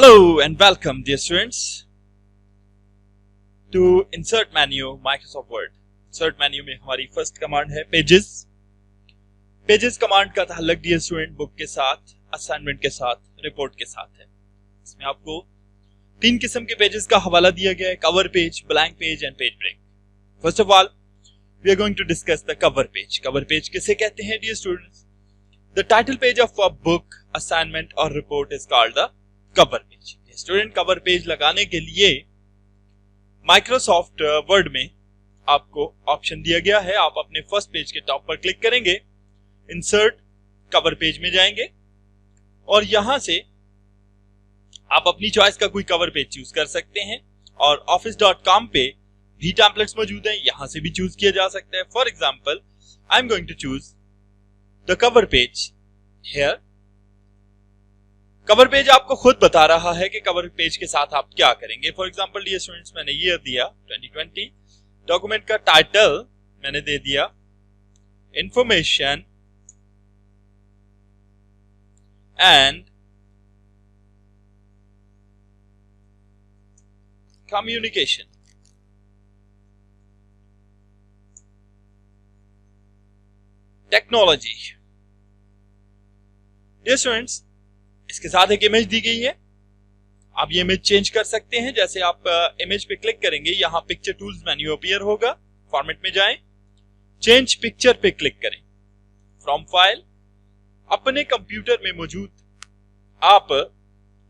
Hello and welcome dear students to insert menu Microsoft Word। insert menu में हमारी first command है pages. Pages command का ताल्लुक dear student book के साथ, असाइनमेंट के साथ, रिपोर्ट के साथ है। इसमें आपको तीन किस्म के पेजेस का हवाला दिया गया है, cover page, blank page and page break. First of all we are going to discuss the cover page. Cover page किसे कहते हैं dear students? The title page of a book, assignment और report is called the cover page. Student cover page लगाने के लिए Microsoft word में आपको option दिया गया है। आप अपने फर्स्ट पेज के टॉप पर क्लिक करेंगे, इंसर्ट कवर पेज में जाएंगे और यहां से आप अपनी चॉइस का कोई कवर पेज चूज कर सकते हैं। और office.com पे भी टेम्पलेट्स मौजूद हैं, यहां से भी चूज किया जा सकता है। For example I am going to choose the cover page here. Cover page आपको खुद बता रहा है कि कवर पेज के साथ आप क्या करेंगे। फॉर एग्जांपल डियर स्टूडेंट्स, मैंने ईयर दिया 2020, डॉक्यूमेंट का टाइटल मैंने दे दिया information and communication. Technology. Dear students, इसके साथ एक इमेज दी गई है। आप ये इमेज चेंज कर सकते हैं। जैसे आप इमेज पे क्लिक करेंगे, यहां पिक्चर टूल्स मेन्यू अपीयर होगा। फॉर्मेट में जाएं, चेंज पिक्चर पे क्लिक करें। फ्रॉम फाइल, अपने कंप्यूटर में मौजूद आप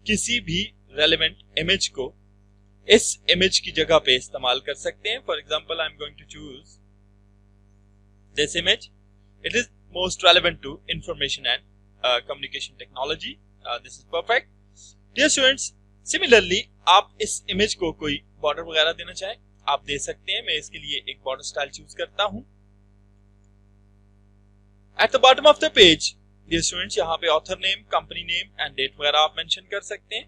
किसी भी रेलेवेंट इमेज को इस इमेज की जगह पे इस्तेमाल कर सकते हैं। For example I am going to choose this image. It is most relevant to information and communication technology. This is perfect. Dear students, similarly आप इस इमेज को कोई बॉर्डर वगैरह देना चाहें, आप दे सकते हैं। मैं इसके लिए एक बॉर्डर स्टाइल चूज करता हूं। At the bottom of the page dear students, यहां पे author name, company name and date वगैरह आप मेंशन कर सकते हैं।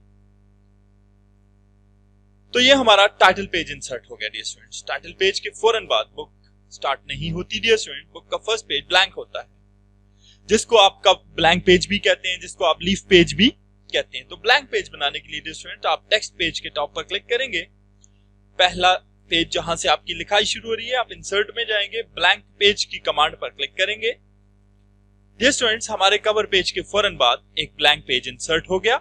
तो ये हमारा टाइटल पेज इंसर्ट हो गया डियर स्टूडेंट्स। टाइटल पेज के फौरन बाद बुक स्टार्ट नहीं होती डियर स्टूडेंट। बुक का फर्स्ट पेज ब्लैंक होता है, जिसको आप ब्लैंक पेज भी कहते हैं, जिसको आप लीफ पेज भी कहते हैं। तो ब्लैंक पेज बनाने के लिए डियर स्टूडेंट आप टेक्स्ट पेज के टॉप पर क्लिक करेंगे। पहला पेज जहां से आपकी लिखाई शुरू हो रही है, आप इंसर्ट में जाएंगे, ब्लैंक पेज की कमांड पर क्लिक करेंगे। डियर स्टूडेंट्स, हमारे कवर पेज के फौरन बाद एक ब्लैंक पेज इंसर्ट हो गया।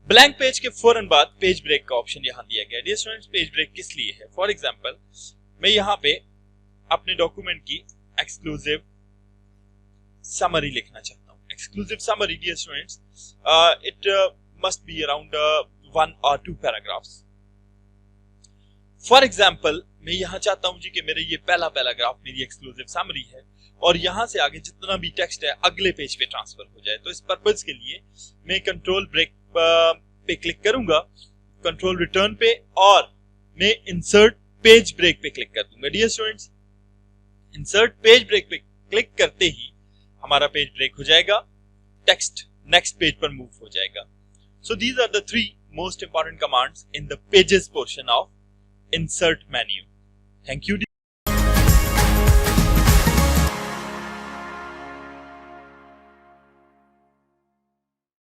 ब्लैंक पेज के फौरन बाद पेज ब्रेक का ऑप्शन यहां दिया गया। डियर स्टूडेंट्स, पेज ब्रेक किस लिए है? फॉर एग्जांपल मैं यहां पे अपने डॉक्यूमेंट की एक्सक्लूसिव समरी लिखना चाहता हूं। Exclusive summary dear students, it must be around 1 or 2 paragraphs. For example मैं यहां चाहता हूं जी कि मेरे ये पहला पैराग्राफ मेरी एक्सक्लूसिव समरी है और यहां से आगे जितना भी टेक्स्ट है अगले पेज पे ट्रांसफर हो जाए। तो इस पर्पस के लिए मैं कंट्रोल ब्रेक पे क्लिक करूंगा, कंट्रोल रिटर्न पे, और मैं इंसर्ट पेज ब्रेक पे क्लिक कर दूंगा। Dear students, insert page break पे क्लिक करते ही हमारा पेज ब्रेक हो जाएगा, टेक्स्ट नेक्स्ट पेज पर मूव हो जाएगा। So these are the 3 most important commands in the pages portion of insert menu. Thank you.